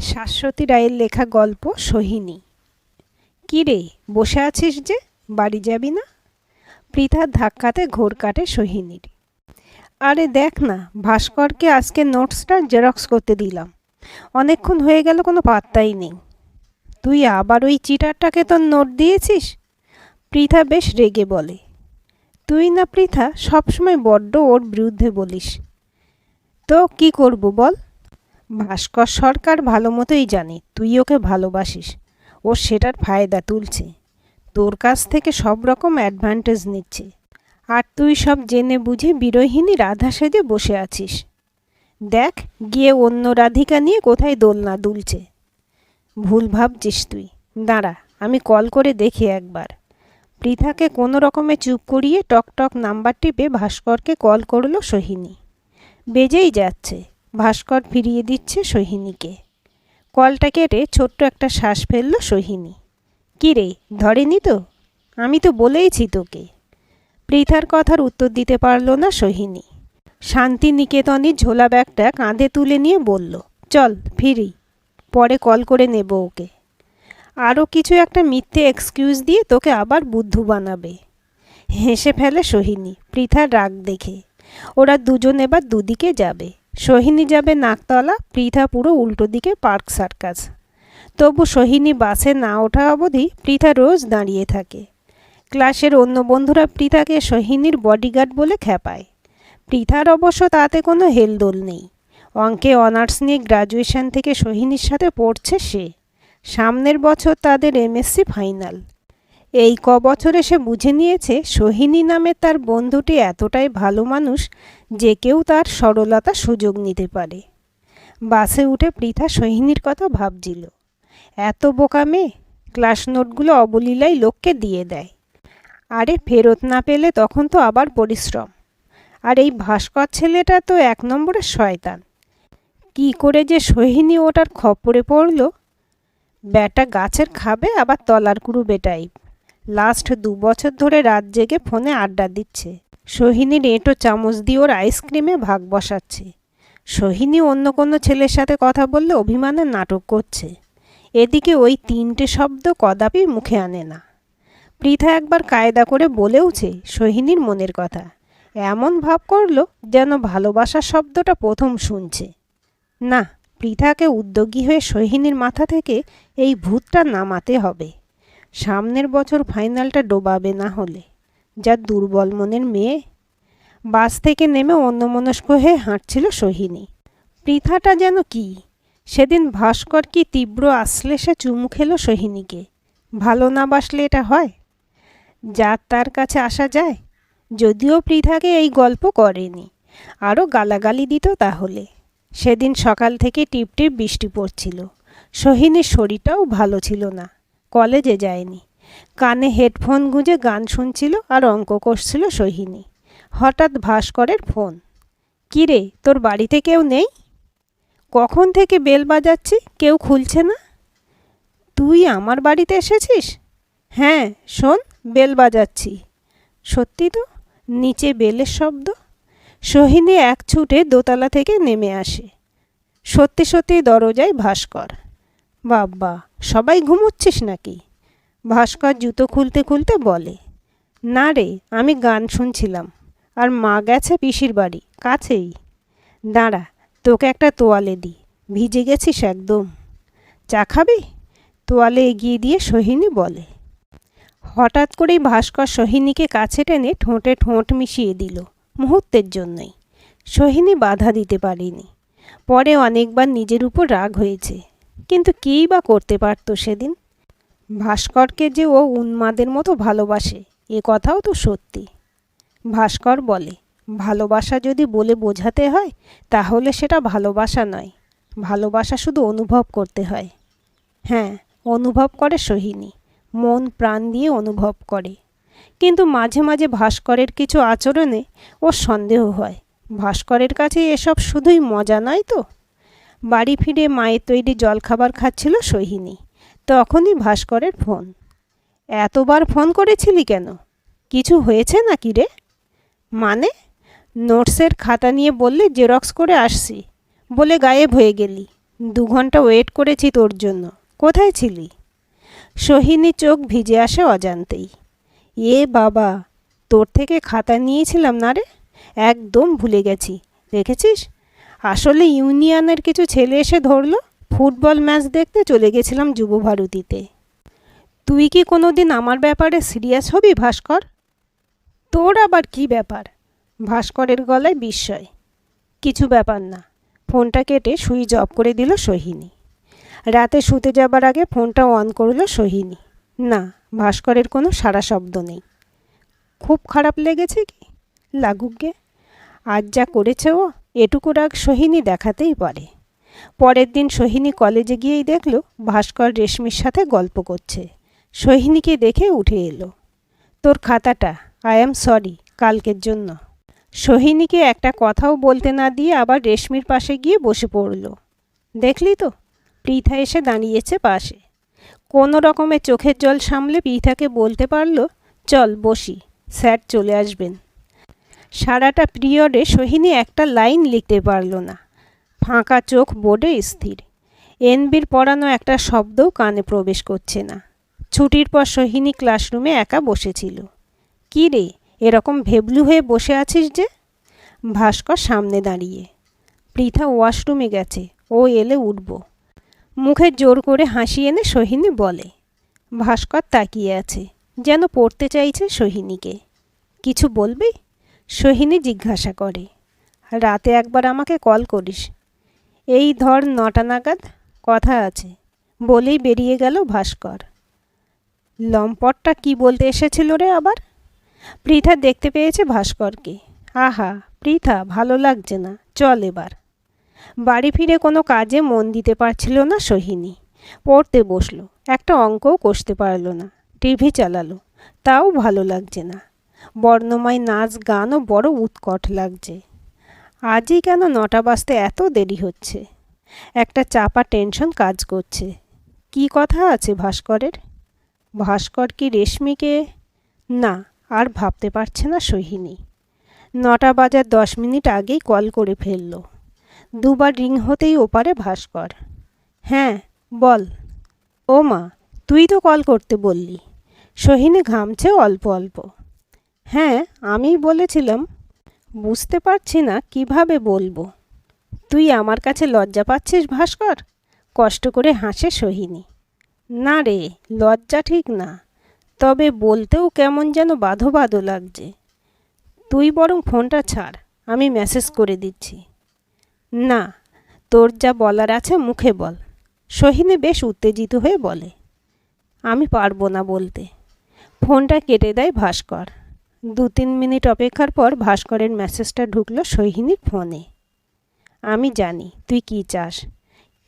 শাশ্বতী রায়ের লেখা গল্প সোহিনী। কী রে, বসে আছিস যে, বাড়ি যাবি না? পৃথার ধাক্কাতে ঘোর কাটে সোহিনীর। আরে দেখ না, ভাস্করকে আজকে নোটসটা জেরক্স করতে দিলাম, অনেকক্ষণ হয়ে গেল, কোনো পাত্তাই নেই। তুই আবার ওই চিটারটাকে তোর নোট দিয়েছিস? পৃথা বেশ রেগে বলে। তুই না পৃথা সবসময় বড্ড ওর বিরুদ্ধে বলিস। তো কি করব বল? ভাস্কর সরকার ভালো মতোই জানে তুই ওকে ভালোবাসিস, ও সেটার ফায়দা তুলছে, তোর কাছ থেকে সব রকম অ্যাডভান্টেজ নিচ্ছে, আর তুই সব জেনে বুঝে বিরোহিনী রাধা সেজে বসে আছিস। দেখ গিয়ে অন্য রাধিকা নিয়ে কোথায় দোলনা দুলছে। ভুল ভাবছিস তুই, দাঁড়া আমি কল করে দেখি একবার। পৃথাকে কোনো রকমে চুপ করিয়ে টকটক নাম্বার টিপে ভাস্করকে কল করল সোহিনী। বেজেই যাচ্ছে, ভাস্কর ফিরিয়ে দিচ্ছে সোহিনীকে। কলটা কেটে ছোট্ট একটা শ্বাস ফেলল সোহিনী। কী রে, ধরেনি তো? আমি তো বলেইছি তোকে। পৃথার কথার উত্তর দিতে পারল না সোহিনী। শান্তিনিকেতনের ঝোলা ব্যাগটা কাঁধে তুলে নিয়ে বলল, চল ফিরি, পরে কল করে নেব ওকে। আরও কিছু একটা মিথ্যে এক্সকিউজ দিয়ে তোকে আবার বুদ্ধু বানাবে। হেসে ফেলে সোহিনী পৃথার রাগ দেখে। ওরা দুজন এবার দুদিকে যাবে। সোহিনী যাবে নাকতলা, পৃথা পুরো উল্টো দিকে পার্ক সার্কাস। তবু সোহিনী বাসে না ওঠা অবধি পৃথা রোজ দাঁড়িয়ে থাকে। ক্লাসের অন্য বন্ধুরা পৃথাকে সোহিনীর বডিগার্ড বলে খেপায়। পৃথার অবশ্য তাতে কোনো হেলদোল নেই। অঙ্কে অনার্স নিয়ে গ্র্যাজুয়েশন থেকে সোহিনীর সাথে পড়ছে সে। সামনের বছর তাদের এমএসসি ফাইনাল। এই বছরে সে বুঝে নিয়েছে সোহিনী নামের তার বন্ধুটি এতটাই ভালো মানুষ যে কেউ তার সরলতা সুযোগ নিতে পারে। বাসে উঠে পৃথা সোহিনীর কথা ভাবছিল। এত বোকা মেয়ে, ক্লাস নোটগুলো অবলীলায় লোককে দিয়ে দেয়। আরে ফেরত না পেলে তখন তো আবার পরিশ্রম। আর এই ভাস্কর ছেলেটা তো এক নম্বরের শয়তান। কি করে যে সোহিনী ওটার খপ্পরে পড়ল। ব্যাটা গাছের খাবে আবার তলার কুড়ু বেটাই। লাস্ট 2 বছর ধরে রাত জেগে ফোনে আড্ডা দিচ্ছে। সোহিনীর এঁটো চামচ দিয়ে ওর আইসক্রিমে ভাগ বসাচ্ছে। সোহিনী অন্য কোনো ছেলের সাথে কথা বললে অভিমানের নাটক করছে। এদিকে ওই 3টে শব্দ কদাপি মুখে আনে না। পৃথা একবার কায়দা করে বলেওছে সোহিনীর মনের কথা। এমন ভাব করল যেন ভালোবাসা শব্দটা প্রথম শুনছে। না, পৃথাকে উদ্যোগী হয়ে সোহিনীর মাথা থেকে এই ভূতটা নামাতে হবে। সামনের বছর ফাইনালটা ডোবাবে না হলে। যা দুর্বল মনের মেয়ে। বাস থেকে নেমে অন্যমনস্ক হয়ে হাঁটছিল সোহিনী। পৃথাটা যেন কি, সেদিন ভাস্কর কি তীব্র আশ্লেষে চুমু খেলো সোহিনীকে। ভালো না বাসলে এটা হয়? যার তার কাছে আসা যায়? যদিও পৃথাকে এই গল্প করেনি, আরও গালাগালি দিত তাহলে। সেদিন সকাল থেকে টিপটিপ বৃষ্টি পড়ছিল। সোহিনীর শরীরটাও ভালো ছিল না, কলেজে যায়নি। কানে হেডফোন গুঁজে গান শুনছিল আর অঙ্ক কষছিল সোহিনী। হঠাৎ ভাস্করের ফোন। কী রে, তোর বাড়িতে কেউ নেই? কখন থেকে বেল বাজাচ্ছি, কেউ খুলছে না। তুই আমার বাড়িতে এসেছিস? হ্যাঁ শোন, বেল বাজাচ্ছি। সত্যি তো, নিচে বেলের শব্দ। সোহিনী এক ছুটে দোতলা থেকে নেমে আসে। সত্যি সত্যি দরজায় ভাস্কর। বাব্বা, সবাই ঘুমোচ্ছিস নাকি? ভাস্কর জুতো খুলতে খুলতে বলে। না রে, আমি গান শুনছিলাম, আর মা গেছে পিসির বাড়ি, কাছেই। দাঁড়া, তোকে একটা তোয়ালে দিই, ভিজে গেছিস একদম। চা খাবি? তোয়ালে এগিয়ে দিয়ে সোহিনী বলে। হঠাৎ করেই ভাস্কর সোহিনীকে কাছে টেনে ঠোঁটে ঠোঁট মিশিয়ে দিল, মুহূর্তের জন্যই। সোহিনী বাধা দিতে পারেনি। পরে অনেকবার নিজের উপর রাগ হয়েছে, কিন্তু কীই বা করতে পারত সেদিন। ভাস্করকে যে ও উন্মাদের মতো ভালোবাসে, এ কথাও তো সত্যি। ভাস্কর বলে, ভালোবাসা যদি বলে বোঝাতে হয় তাহলে সেটা ভালোবাসা নয়, ভালোবাসা শুধু অনুভব করতে হয়। হ্যাঁ, অনুভব করে সোহিনী, মন প্রাণ দিয়ে অনুভব করে। কিন্তু মাঝে মাঝে ভাস্করের কিছু আচরণে ওর সন্দেহ হয়। ভাস্করের কাছে এসব শুধুই মজা নয় তো। বাড়ি ফিরে মায়ের তৈরি জলখাবার খাচ্ছিল সোহিনী। তখনই ভাস্করের ফোন। এতবার ফোন করেছিলি কেন? কিছু হয়েছে নাকি রে? মানে? নোটসের খাতা নিয়ে বললে জেরক্স করে আসছি বলে গায়েব হয়ে গেলি। 2 ঘন্টা ওয়েট করেছি তোর জন্য, কোথায় ছিলি? সোহিনী চোখ ভিজে আসে অজান্তেই। এ বাবা, তোর থেকে খাতা নিয়েছিলাম না রে, একদম ভুলে গেছি। দেখেছিস, আসলে ইউনিয়নের কিছু ছেলে এসে ধরলো, ফুটবল ম্যাচ দেখতে চলে গেছিলাম যুবভারতীতে। তুই কি কোনো দিন আমার ব্যাপারে সিরিয়াস হবি ভাস্কর? তোর আবার কি ব্যাপার? ভাস্করের গলায় বিস্ময়। কিছু ব্যাপার না। ফোনটা কেটে সুইচ অফ করে দিল সোহিনী। রাতে শুতে যাবার আগে ফোনটা অন করলো সোহিনী। না, ভাস্করের কোনো সাড়া শব্দ নেই। খুব খারাপ লেগেছে কি? লাগুক গে, আজ যা করেছে ও, এটুকু রাগ সোহিনী দেখাতেই পারে। পরের দিন সোহিনী কলেজে গিয়েই দেখল ভাস্কর রেশমির সাথে গল্প করছে। সোহিনীকে দেখে উঠে এলো। তোর খাতাটা, আই অ্যাম সরি, কালকের জন্য। সোহিনীকে একটা কথাও বলতে না দিয়ে আবার রেশমির পাশে গিয়ে বসে পড়ল। দেখলি তো, পৃথা এসে দাঁড়িয়েছে পাশে। কোনো রকমে চোখের জল সামলে পৃথাকে বলতে পারল, চল বসি, স্যার চলে আসবেন। সারাটা পিরিয়ডে সোহিনী একটা লাইন লিখতে পারল না। ফাঁকা চোখ বোর্ডে স্থির। এনবির পড়ানো একটা শব্দও কানে প্রবেশ করছে না। ছুটির পর সোহিনী ক্লাসরুমে একা বসেছিল। কী রে, এরকম ভেবলু হয়ে বসে আছিস যে? ভাস্কর সামনে দাঁড়িয়ে। পৃথা ওয়াশরুমে গেছে, ও এলে উঠব। মুখে জোর করে হাসি এনে সোহিনী বলে। ভাস্কর তাকিয়ে আছে, যেন পড়তে চাইছে সোহিনীকে। কিছু বলবি? সোহিনী জিজ্ঞাসা করে। রাতে একবার আমাকে কল করিস। এই ধর 9টা নাগাদ, কথা আছে, বলেই বেরিয়ে গেল ভাস্কর। লম্পটটা কি বলতে এসেছিল রে আবার? পৃথা দেখতে পেয়েছে ভাস্করকে। আহা পৃথা, ভালো লাগছে না, চল এবার। বাড়ি ফিরে কোনো কাজে মন দিতে পারছিল না সোহিনী। পড়তে বসলো, একটা অঙ্কও কষতে পারল না। টিভি চালালো, তাও ভালো লাগছে না। বর্ণময় নাচ গানও বড় উৎকট লাগছে। আজই কেন 9টা বাজতে এত দেরি হচ্ছে? একটা চাপা টেনশন কাজ করছে। কি কথা আছে ভাস্করের? ভাস্কর কি রেশমিকে? না, আর ভাবতে পারছে না সোহিনী। 9টা বাজার 10 মিনিট আগেই কল করে ফেলল। 2বার রিং হতেই ওপারে ভাস্কর। হ্যাঁ বল। ও মা, তুই তো কল করতে বললি। সোহিনী ঘামছে অল্প অল্প। হ্যাঁ, আমিই বলেছিলাম। বুঝতে পারছি না কিভাবে বলবো। তুই আমার কাছে লজ্জা পাচ্ছিস ভাস্কর? কষ্ট করে হাসে সোহিনী। না রে, লজ্জা ঠিক না, তবে বলতেও কেমন যেন বাধো বাধো লাগছে। তুই বরং ফোনটা ছাড়, আমি মেসেজ করে দিচ্ছি। না, তোর যা বলার আছে মুখে বল। সোহিনী বেশ উত্তেজিত হয়ে বলে। আমি পারবো না বলতে। ফোনটা কেটে দেয় ভাস্কর। 2-3 মিনিট অপেক্ষার পর ভাস্করের মেসেজটা ঢুকলো সোহিনীর ফোনে। আমি জানি তুই কি চাস,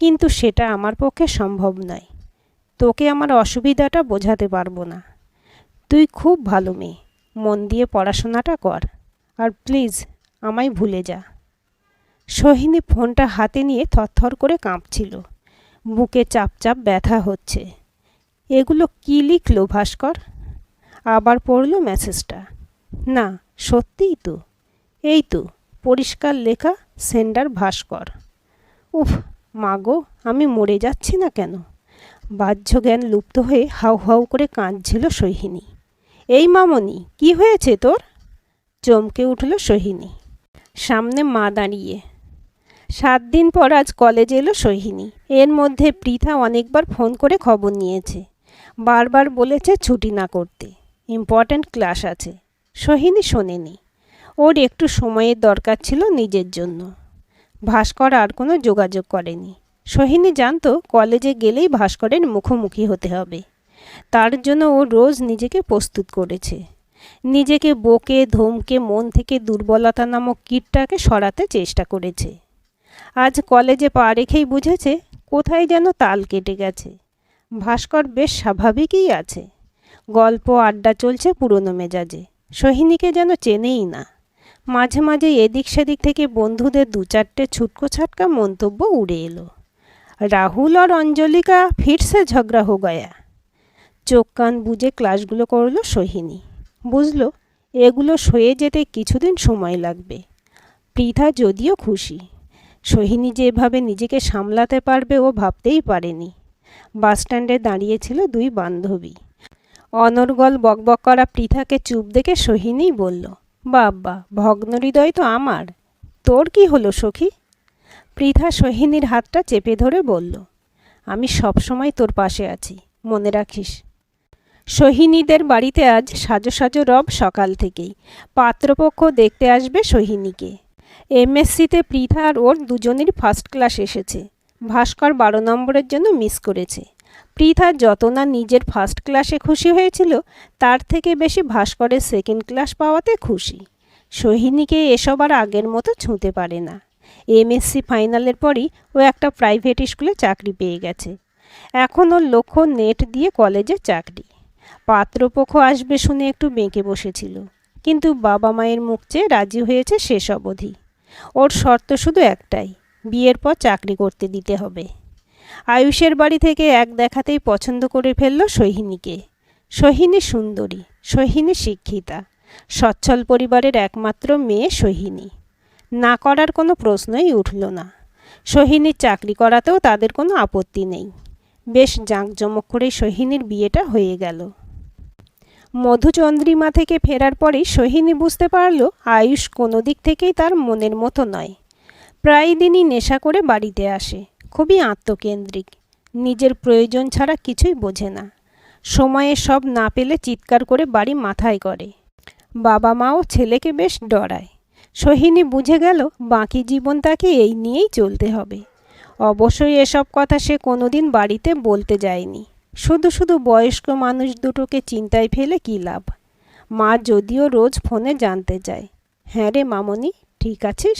কিন্তু সেটা আমার পক্ষে সম্ভব নয়। তোকে আমার অসুবিধাটা বোঝাতে পারবো না। তুই খুব ভালো মেয়ে, মন দিয়ে পড়াশোনাটা কর, আর প্লিজ আমায় ভুলে যা। সোহিনী ফোনটা হাতে নিয়ে থরথর করে কাঁপছিল। বুকে চাপ চাপ ব্যথা হচ্ছে। এগুলো কি লিখলো ভাস্কর? আবার পড়লো মেসেজটা। না, সত্যিই তো, এই তো পরিষ্কার লেখা, সেন্ডার ভাস্কর। উফ মাগো, আমি মরে যাচ্ছি না কেন? বাহ্য জ্ঞান লুপ্ত হয়ে হাউ হাউ করে কাঁদছিল সোহিনী। এই মামনি, কি হয়েছে তোর? চমকে উঠল সোহিনী। সামনে মা দাঁড়িয়ে। 7 দিন পর আজ কলেজে এলো সোহিনী। এর মধ্যে পৃথা অনেকবার ফোন করে খবর নিয়েছে। বারবার বলেছে ছুটি না করতে, ইম্পর্ট্যান্ট ক্লাস আছে। সোহিনী শোনেনি। ওর একটু সময়ের দরকার ছিল নিজের জন্য। ভাস্কর আর কোনো যোগাযোগ করেনি। সোহিনী জানতো কলেজে গেলেই ভাস্করের মুখোমুখি হতে হবে। তার জন্য ও রোজ নিজেকে প্রস্তুত করেছে। নিজেকে বকে ধমকে মন থেকে দুর্বলতা নামক কীটটাকে সরাতে চেষ্টা করেছে। আজ কলেজে পা রেখেই বুঝেছে কোথায় যেন তাল কেটে গেছে। ভাস্কর বেশ স্বাভাবিকই আছে। গল্প আড্ডা চলছে পুরনো মেজাজে। সোহিনীকে যেন চেনেই না। মাঝে মাঝে এদিক সেদিক থেকে বন্ধুদের 2-4টে ছুটকো ছাটকা মন্তব্য উড়ে এলো। রাহুল আর অঞ্জলি কা ফির সে ঝগড়া হো গয়া। চোখ কান বুজে ক্লাসগুলো করলো সোহিনী। বুঝলো এগুলো সয়ে যেতে কিছুদিন সময় লাগবে। পৃথা যদিও খুশি। সোহিনী যে এভাবে নিজেকে সামলাতে পারবে ও ভাবতেই পারেনি। বাসস্ট্যান্ডে দাঁড়িয়েছিল দুই বান্ধবী। অনর্গল বকবক করা পৃথাকে চুপ দেখে সোহিনী বলল, বাব্বা, ভগ্নহৃদয় তো আমার। তোর কি হলো সখী? পৃথা সোহিনীর হাতটা চেপে ধরে বলল, আমি সবসময় তোর পাশে আছি, মনে রাখিস। সোহিনীদের বাড়িতে আজ সাজো সাজো রব সকাল থেকেই। পাত্রপক্ষ দেখতে আসবে সোহিনীকে। এমএসসিতে পৃথা আর ওর দুজনেরই ফার্স্ট ক্লাস এসেছে। ভাস্কর 12 নম্বরের জন্য মিস করেছে। পৃথা যত না নিজের ফার্স্ট ক্লাসে খুশি হয়েছিল, তার থেকে বেশি ভাস্করের সেকেন্ড ক্লাস পাওয়াতে খুশি। সোহিনীকে এসব আর আগের মতো ছুঁতে পারে না। এমএসসি ফাইনালের পরই ও একটা প্রাইভেট স্কুলে চাকরি পেয়ে গেছে। এখন ওর লক্ষ্য নেট দিয়ে কলেজে চাকরি। পাত্রপক্ষ আসবে শুনে একটু বেঁকে বসেছিল, কিন্তু বাবা মায়ের মুখ চেয়ে রাজি হয়েছে শেষ অবধি। ওর শর্ত শুধু একটাই, বিয়ের পর চাকরি করতে দিতে হবে। আয়ুষের বাড়ি থেকে এক দেখাতেই পছন্দ করে ফেলল সোহিনীকে। সোহিনী সুন্দরী, সোহিনী শিক্ষিতা, সচ্ছল পরিবারের একমাত্র মেয়ে সোহিনী। না করার কোনো প্রশ্নই উঠল না। সোহিনীর চাকরি করাতেও তাদের কোনো আপত্তি নেই। বেশ জাঁকজমক করে সোহিনীর বিয়েটা হয়ে গেল। মধুচন্দ্রিমা থেকে ফেরার পরেই সোহিনী বুঝতে পারল আয়ুষ কোনো দিক থেকেই তার মনের মতো নয়। প্রায় দিনই নেশা করে বাড়িতে আসে। খুবই আত্মকেন্দ্রিক, নিজের প্রয়োজন ছাড়া কিছুই বোঝে না। সময়ে সব না পেলে চিৎকার করে বাড়ি মাথায় করে। বাবা মাও ছেলেকে বেশ ডরায়। সোহিনী বুঝে গেল বাকি জীবন তাকে এই নিয়েই চলতে হবে। অবশ্যই এসব কথা সে কোনোদিন বাড়িতে বলতে যায়নি। শুধু শুধু বয়স্ক মানুষ দুটোকে চিন্তায় ফেলে কী লাভ। মা যদিও রোজ ফোনে জানতে চায়, হ্যাঁ রে মামনি, ঠিক আছিস?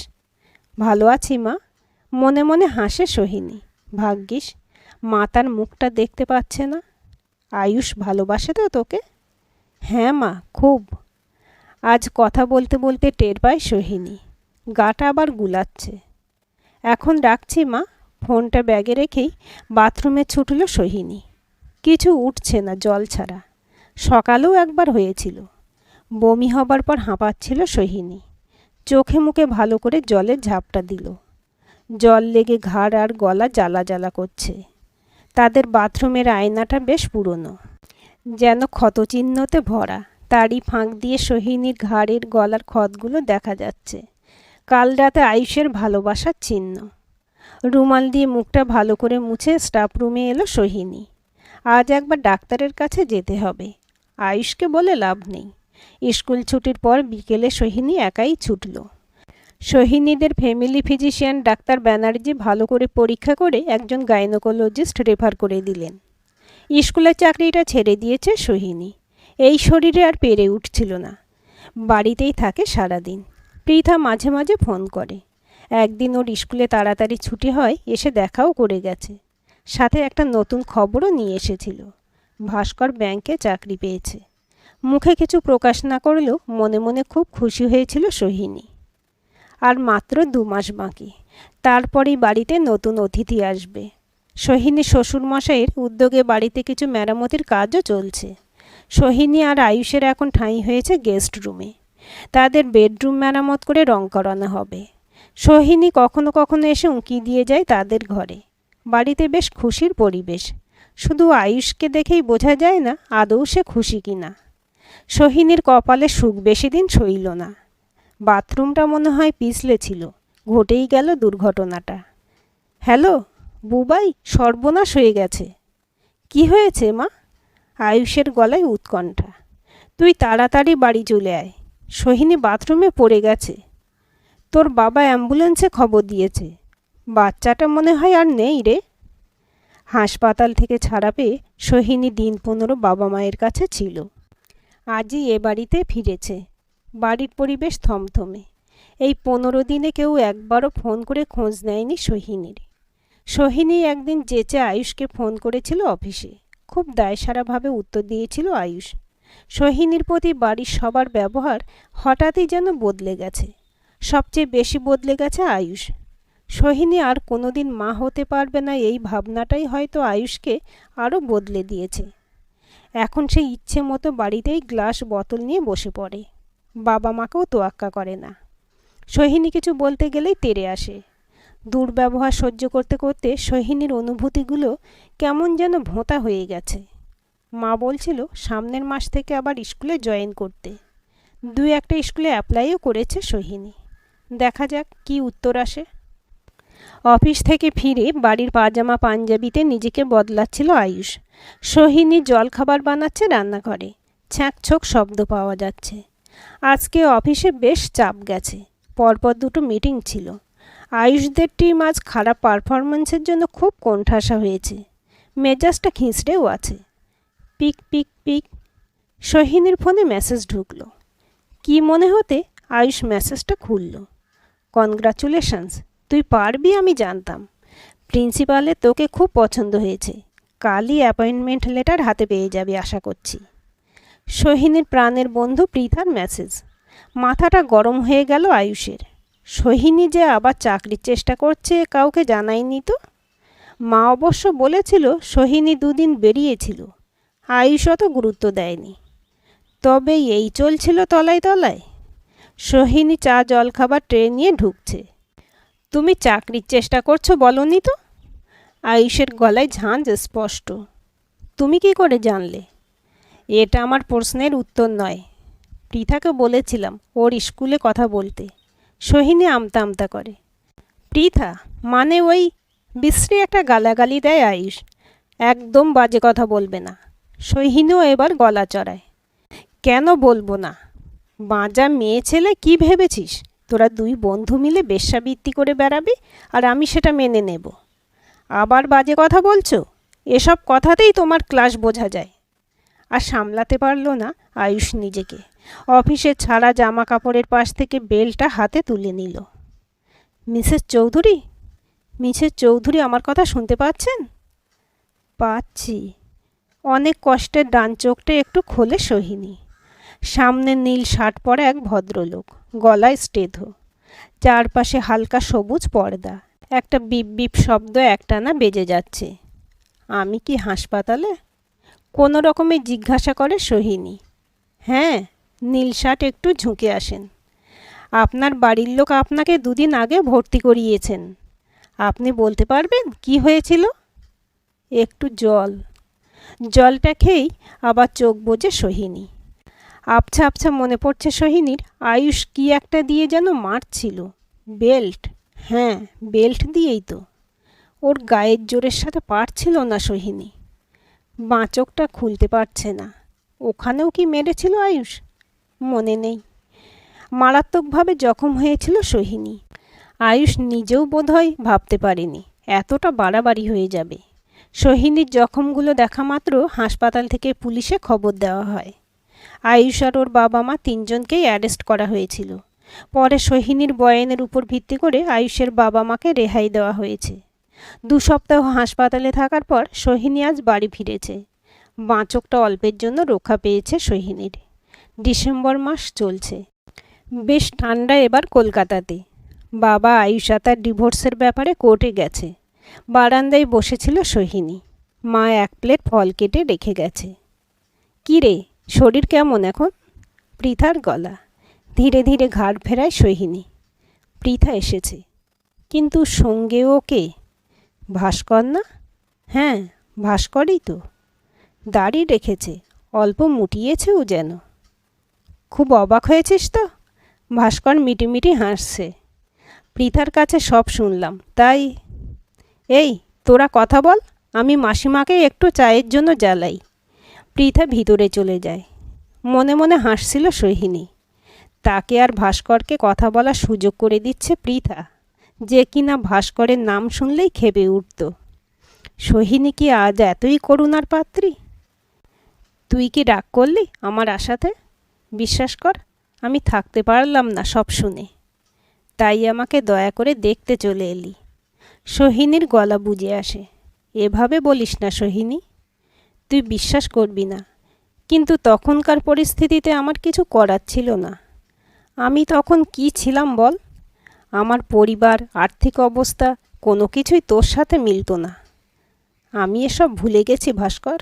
ভালো আছি মা, মনে মনে হাসে সোহিনী। ভাগ্যিস, মা তার মুখটা দেখতে পাচ্ছে না। আয়ুষ ভালোবাসে তো তোকে? হ্যাঁ মা, খুব। আজ কথা বলতে বলতে টের পায় সোহিনী, গাটা আবার গুলাচ্ছে। এখন রাখছি মা। ফোনটা ব্যাগে রেখেই বাথরুমে ছুটল সোহিনী। কিছু উঠছে না জল ছাড়া। সকালেও একবার হয়েছিল। বমি হবার পর হাঁপাচ্ছিল সোহিনী। চোখে মুখে ভালো করে জলের ঝাপটা দিল। জল লেগে ঘাড় আর গলা জ্বালা জ্বালা করছে। তাদের বাথরুমের আয়নাটা বেশ পুরনো, যেন ক্ষতচিহ্নতে ভরা। তারই ফাঁক দিয়ে সোহিনীর ঘাড়ের গলার ক্ষতগুলো দেখা যাচ্ছে। কাল রাতে আয়ুষের ভালোবাসার চিহ্ন। রুমাল দিয়ে মুখটা ভালো করে মুছে স্টাফ রুমে এলো সোহিনী। আজ একবার ডাক্তারের কাছে যেতে হবে। আয়ুষকে বলে লাভ নেই। স্কুল ছুটির পর বিকেলে সোহিনী একাই ছুটল। সোহিনীদের ফ্যামিলি ফিজিশিয়ান ডাক্তার ব্যানার্জি ভালো করে পরীক্ষা করে একজন গাইনোকোলজিস্ট রেফার করে দিলেন। স্কুলের চাকরিটা ছেড়ে দিয়েছে সোহিনী। এই শরীরে আর পেরে উঠছিল না। বাড়িতেই থাকে সারাদিন। পৃথা মাঝে মাঝে ফোন করে। একদিন ওর স্কুলে তাড়াতাড়ি ছুটি হয়, এসে দেখাও করে গেছে। সাথে একটা নতুন খবরও নিয়ে এসেছিল, ভাস্কর ব্যাংকে চাকরি পেয়েছে। মুখে কিছু প্রকাশ না করলেও মনে মনে খুব খুশি হয়েছিল সোহিনী। আর মাত্র 2 মাস বাকি, তারপরেই বাড়িতে নতুন অতিথি আসবে। সোহিনী শ্বশুরমশাইয়ের উদ্যোগে বাড়িতে কিছু মেরামতির কাজও চলছে। সোহিনী আর আয়ুষের এখন ঠাঁই হয়েছে গেস্ট রুমে। তাদের বেডরুম মেরামত করে রং করানো হবে। সোহিনী কখনো কখনো এসে উঁকি দিয়ে যায় তাদের ঘরে। বাড়িতে বেশ খুশির পরিবেশ। শুধু আয়ুষকে দেখেই বোঝা যায় না আদৌ সে খুশি কিনা। সোহিনীর কপালে সুখ বেশি দিন সইল না। বাথরুমটা মনে হয় পিছলে ছিল। ঘটেই গেল দুর্ঘটনাটা। হ্যালো বুবাই, সর্বনাশ হয়ে গেছে। কি হয়েছে মা? আয়ুষের গলায় উৎকণ্ঠা। তুই তাড়াতাড়ি বাড়ি চলে আয়। সোহিনী বাথরুমে পড়ে গেছে। তোর বাবা অ্যাম্বুলেন্সে খবর দিয়েছে। বাচ্চাটা মনে হয় আর নেই রে। হাসপাতাল থেকে ছাড়া পেয়ে সোহিনী দিন 15 বাবা মায়ের কাছে ছিল। আজই এ বাড়িতে ফিরেছে। বাড়ির পরিবেশ থমথমে। এই 15 দিনে কেউ একবারও ফোন করে খোঁজ নেয়নি সোহিনীর। সোহিনী একদিন যেচে আয়ুষকে ফোন করেছিল অফিসে। খুব দায়সারাভাবে উত্তর দিয়েছিল আয়ুষ। সোহিনীর প্রতি বাড়ির সবার ব্যবহার হঠাৎই যেন বদলে গেছে। সবচেয়ে বেশি বদলে গেছে আয়ুষ। সোহিনী আর কোনোদিন মা হতে পারবে না, এই ভাবনাটাই হয়তো আয়ুষকে আরও বদলে দিয়েছে। এখন সে ইচ্ছে মতো বাড়িতেই গ্লাস বোতল নিয়ে বসে পড়ে। বাবা মাকেও তোয়াক্কা করে না। সোহিনী কিছু বলতে গেলেই তেড়ে আসে। দুর্ব্যবহার সহ্য করতে করতে সোহিনীর অনুভূতিগুলো কেমন যেন ভোঁতা হয়ে গেছে। মা বলছিল সামনের মাস থেকে আবার স্কুলে জয়েন করতে। একটা স্কুলে অ্যাপ্লাইও করেছে সোহিনী। দেখা যাক কি উত্তর আসে। অফিস থেকে ফিরে বাড়ির পাজামা পাঞ্জাবিতে নিজেকে বদলাচ্ছিল আয়ুষ। সোহিনী জলখাবার বানাচ্ছে রান্নাঘরে। ছ্যাঁকছোক শব্দ পাওয়া যাচ্ছে। আজকে অফিসে বেশ চাপ গেছে। পরপর 2টো মিটিং ছিল। আয়ুষদের টিম আজ খারাপ পারফরমেন্সের জন্য খুব কোণঠাসা হয়েছে। মেজাজটা খিঁচড়েও আছে। Pick pick pick. সোহিনীর ফোনে মেসেজ ঢুকলো। কি মনে হতে আয়ুষ মেসেজটা খুলল। কনগ্রাচুলেশনস, তুই পারবি আমি জানতাম। প্রিন্সিপালের তোকে খুব পছন্দ হয়েছে। কালই অ্যাপয়েন্টমেন্ট লেটার হাতে পেয়ে যাবি আশা করছি। সোহিনীর প্রাণের বন্ধু পৃথার মেসেজ। মাথাটা গরম হয়ে গেল আয়ুষের। সোহিনী যে আবার চাকরির চেষ্টা করছে কাউকে জানায়নি তো। মা অবশ্য বলেছিল সোহিনী 2 দিন বেরিয়েছিল। আয়ুষ অত গুরুত্ব দেয়নি। তবে এই চলছিল তলায় তলায়। সোহিনী চা জলখাবার ট্রে নিয়ে ঢুকছে। তুমি চাকরির চেষ্টা করছো বলনি তো? আয়ুষের গলায় ঝাঁঝ স্পষ্ট। তুমি কি করে জানলে? এটা আমার প্রশ্নের উত্তর নয়। পৃথাকে বলেছিলাম ওর স্কুলে কথা বলতে। সোহিনী আমতা আমতা করে। পৃথা মানে ওই বিশ্রী একটা গালাগালি দেয় আয়ুষ। একদম বাজে কথা বলবে না। সোহিনীও এবার গলা চড়ায়। কেন বলবো না? বাঁজা মেয়ে ছেলে কি ভেবেছিস? তোরা 2 বন্ধু মিলে বেশ্যাবৃত্তি করে বেড়াবি আর আমি সেটা মেনে নেব? আবার বাজে কথা বলছো? এসব কথাতেই তোমার ক্লাস বোঝা যায়। আর সামলাতে পারল না আয়ুষ নিজেকে। অফিসে ছাড়া জামা কাপড়ের পাশ থেকে বেলটা হাতে তুলে নিল। মিসেস চৌধুরী, মিসেস চৌধুরী আমার কথা শুনতে পাচ্ছেন? পাচ্ছি। অনেক কষ্টের ডান চোখটা একটু খোলে সোহিনী। সামনে নীল শার্ট পরা এক ভদ্রলোক, গলায় স্টেথো। চারপাশে হালকা সবুজ পর্দা। একটা বিপ বিপ শব্দ একটানা বেজে যাচ্ছে। আমি কি হাসপাতালে? কোনো রকমে জিজ্ঞাসা করে সোহিনী। হ্যাঁ। নীল শার্ট একটু ঝুঁকে আসেন। আপনার বাড়ির লোক আপনাকে 2 দিন আগে ভর্তি করিয়েছেন। আপনি বলতে পারবেন কি হয়েছিল? একটু জল। জলটা খেয়েই আবার চোখ বোঝে সোহিনী। আবছা আবছা মনে পড়ছে সোহিনীর আয়ুষ কি একটা দিয়ে যেন মারছিল। বেল্ট। হ্যাঁ, বেল্ট দিয়েই তো। ওর গায়ের জোরের সাথে পারছিল না সোহিনী। বাঁ চোখটা খুলতে পারছে না। ওখানেও কি মেরেছিল আয়ুষ? মনে নেই। মারাত্মকভাবে জখম হয়েছিল সোহিনী। আয়ুষ নিজেও বোধহয় ভাবতে পারেনি এতটা বাড়াবাড়ি হয়ে যাবে। সোহিনীর জখমগুলো দেখা মাত্র হাসপাতাল থেকে পুলিশে খবর দেওয়া হয়। আয়ুষ আর ওর বাবা মা 3 জনকেই অ্যারেস্ট করা হয়েছিল। পরে সোহিনীর বয়ানের উপর ভিত্তি করে আয়ুষের বাবা মাকে রেহাই দেওয়া হয়েছে। 2 সপ্তাহ হাসপাতালে থাকার পর সোহিনী আজ বাড়ি ফিরেছে। বাঁ চোখটা অল্পের জন্য রক্ষা পেয়েছে সোহিনীর। ডিসেম্বর মাস চলছে। বেশ ঠান্ডা এবার কলকাতাতে। বাবা আয়ুষ তার ডিভোর্সের ব্যাপারে কোর্টে গেছে। বারান্দায় বসেছিল সোহিনী। মা 1 প্লেট ফল কেটে রেখে গেছে। কী রে, শরীর কেমন এখন? পৃথার গলা। ধীরে ধীরে ঘাড় ফেরায় সোহিনী। পৃথা এসেছে। কিন্তু সঙ্গে ও কে? ভাস্কর না? হ্যাঁ, ভাস্করই তো। দাড়ি রেখেছে, অল্প মুটিয়েছেও যেন। খুব অবাক হয়েছিস তো? ভাস্কর মিটিমিটি হাসছে। পৃথার কাছে সব শুনলাম, তাই। এই তোরা কথা বল, আমি মাসিমাকে একটু চায়ের জন্য জ্বালাই। পৃথা ভিতরে চলে যায়। মনে মনে হাসছিল সোহিনী। তাকে আর ভাস্করকে কথা বলার সুযোগ করে দিচ্ছে পৃথা, যে কিনা ভাস্করের নাম শুনলেই খেপে উঠত। সোহিনী কি আজ এতই করুণার পাত্রী? তুই কি রাগ করলি আমার আশাতে? বিশ্বাস কর, আমি থাকতে পারলাম না সব শুনে। তাই আমাকে দয়া করে দেখতে চলে এলি। সোহিনীর গলা বুঝে আসে। এভাবে বলিস না সোহিনী, তুই বিশ্বাস করবি না। কিন্তু তখনকার পরিস্থিতিতে আমার কিছু করার ছিল না। আমি তখন কি ছিলাম বল? আমার পরিবার, আর্থিক অবস্থা কোনো কিছুই তোর সাথে মিলত না। আমি এসব ভুলে গেছি ভাস্কর।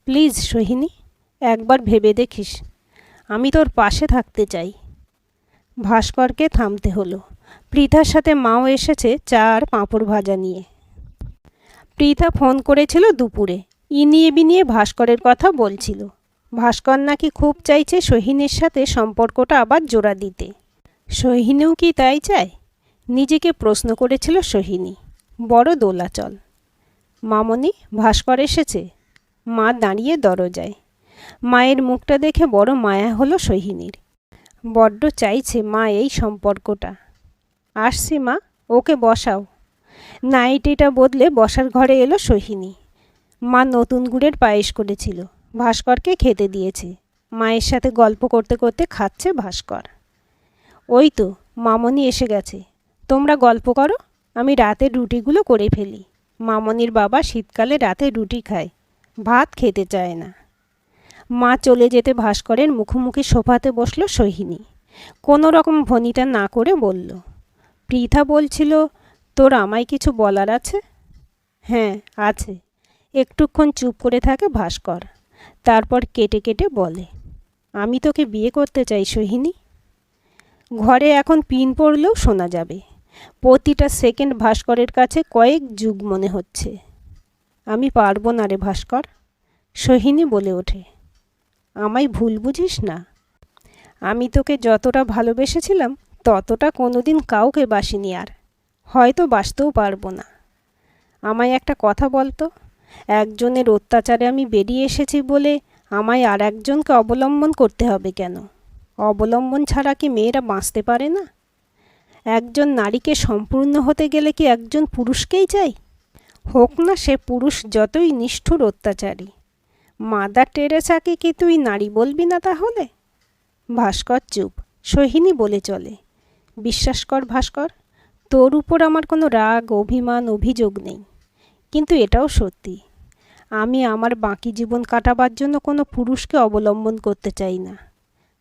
প্লিজ সোহিনী, একবার ভেবে দেখিস। আমি তোর পাশে থাকতে চাই। ভাস্করকে থামতে হলো। পৃথার সাথে মাও এসেছে চা আর পাঁপড় ভাজা নিয়ে। পৃথা ফোন করেছিল দুপুরে, ইনিয়ে বিনিয়ে ভাস্করের কথা বলছিল। ভাস্কর নাকি খুব চাইছে সোহিনীর সাথে সম্পর্কটা আবার জোড়া দিতে। সোহিনীও কি তাই চায়? নিজেকে প্রশ্ন করেছিল সোহিনী। বড় দোলাচল। মামনি, ভাস্কর এসেছে। মা দাঁড়িয়ে দরজায়। মায়ের মুখটা দেখে বড় মায়া হলো সোহিনীর। বড্ড চাইছে মা এই সম্পর্কটা। আসছি মা, ওকে বসাও। নাইটিটা বদলে বসার ঘরে এলো সোহিনী। মা নতুন গুড়ের পায়েস করেছিল, ভাস্করকে খেতে দিয়েছে। মায়ের সাথে গল্প করতে করতে খাচ্ছে ভাস্কর। ওই তো মামনি এসে গেছে, তোমরা গল্প করো, আমি রাতের রুটিগুলো করে ফেলি। মামনির বাবা শীতকালে রাতে রুটি খায়, ভাত খেতে চায় না। মা চলে যেতে ভাস্করের মুখোমুখি সোফাতে বসলো সোহিনী। কোনো রকম ভনিতা না করে বলল, পৃথা বলছিল তোর আমায় কিছু বলার আছে। হ্যাঁ আছে। একটুক্ষণ চুপ করে থাকে ভাস্কর, তারপর কেটে কেটে বলে, আমি তোকে বিয়ে করতে চাই সোহিনী। ঘরে এখন পিন পড়লেও শোনা যাবে। প্রতিটা সেকেন্ড ভাস্করের কাছে কয়েক যুগ মনে হচ্ছে। আমি পারবো না রে ভাস্কর, সোহিনী বলে ওঠে। আমায় ভুল বুঝিস না। আমি তোকে যতটা ভালোবেসেছিলাম ততটা কোনোদিন কাউকে বাসিনি, আর হয়তো বাসতেও পারবো না। আমায় একটা কথা বলতো, একজনের অত্যাচারে আমি বেরিয়ে এসেছি বলে আমায় আর একজনকে অবলম্বন করতে হবে কেন? অবলম্বন ছাড়া কি মেয়েরা বাঁচতে পারে না? একজন নারীকে সম্পূর্ণ হতে গেলে কি একজন পুরুষকেই চাই? হোক না সে পুরুষ যতই নিষ্ঠুর অত্যাচারী। মাদার টেরেসাকে কি তুই নারী বলবি না তাহলে? ভাস্কর চুপ। সোহিনী বলে চলে, বিশ্বাস কর ভাস্কর, তোর উপর আমার কোনো রাগ, অভিমান, অভিযোগ নেই। কিন্তু এটাও সত্যি, আমি আমার বাকি জীবন কাটাবার জন্য কোনো পুরুষকে অবলম্বন করতে চাই না।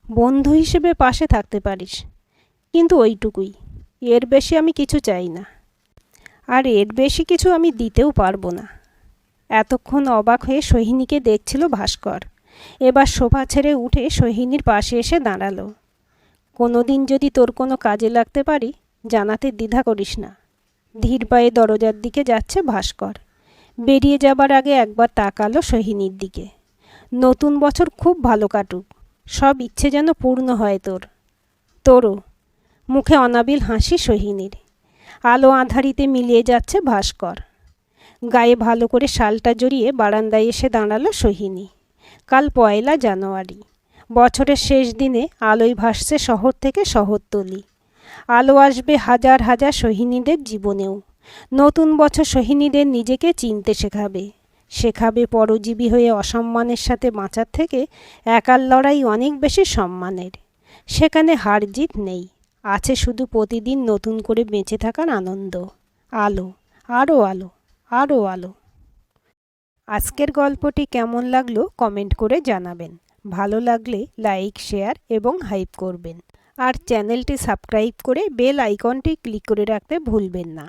বন্ধু হিসেবে পাশে থাকতে পারিস, কিন্তু ওইটুকুই, এর বেশি আমি কিছু চাই না। আর এর বেশি কিছু আমি দিতেও পারবো না। এতক্ষণ অবাক হয়ে সোহিনীকে দেখছিল ভাস্কর। এবার সোফা ছেড়ে উঠে সোহিনীর পাশে এসে দাঁড়ালো। কোনো দিন যদি তোর কোনো কাজে লাগতে পারি জানাতে দ্বিধা করিস না। ধীর পায়ে দরজার দিকে যাচ্ছে ভাস্কর। বেরিয়ে যাবার আগে একবার তাকালো সোহিনীর দিকে। নতুন বছর খুব ভালো কাটুক, সব ইচ্ছে যেন পূর্ণ হয় তোর। তোরও। মুখে অনাবিল হাসি সোহিনীর। আলো আঁধারিতে মিলিয়ে যাচ্ছে ভাস্কর। গায়ে ভালো করে শালটা জড়িয়ে বারান্দায় এসে দাঁড়ালো সোহিনী। কাল 1 জানুয়ারি, বছরের শেষ দিনে আলোয় ভাসছে শহর থেকে শহরতলি। আলো আসবে হাজার হাজার সোহিনীদের জীবনেও। নতুন বছর সোহিনীদের নিজেকে চিনতে শেখাবে। শেখাবে পরজীবী হয়ে অসম্মানের সাথে বাঁচার থেকে একার লড়াই অনেক বেশি সম্মানের। সেখানে হার জিত নেই, আছে শুধু প্রতিদিন নতুন করে বেঁচে থাকার আনন্দ। আলো, আরও আলো, আরও আলো। আজকের গল্পটি কেমন লাগলো কমেন্ট করে জানাবেন। ভালো লাগলে লাইক, শেয়ার এবং হাইপ করবেন। আর চ্যানেলটি সাবস্ক্রাইব করে বেল আইকনটি ক্লিক করে রাখতে ভুলবেন না।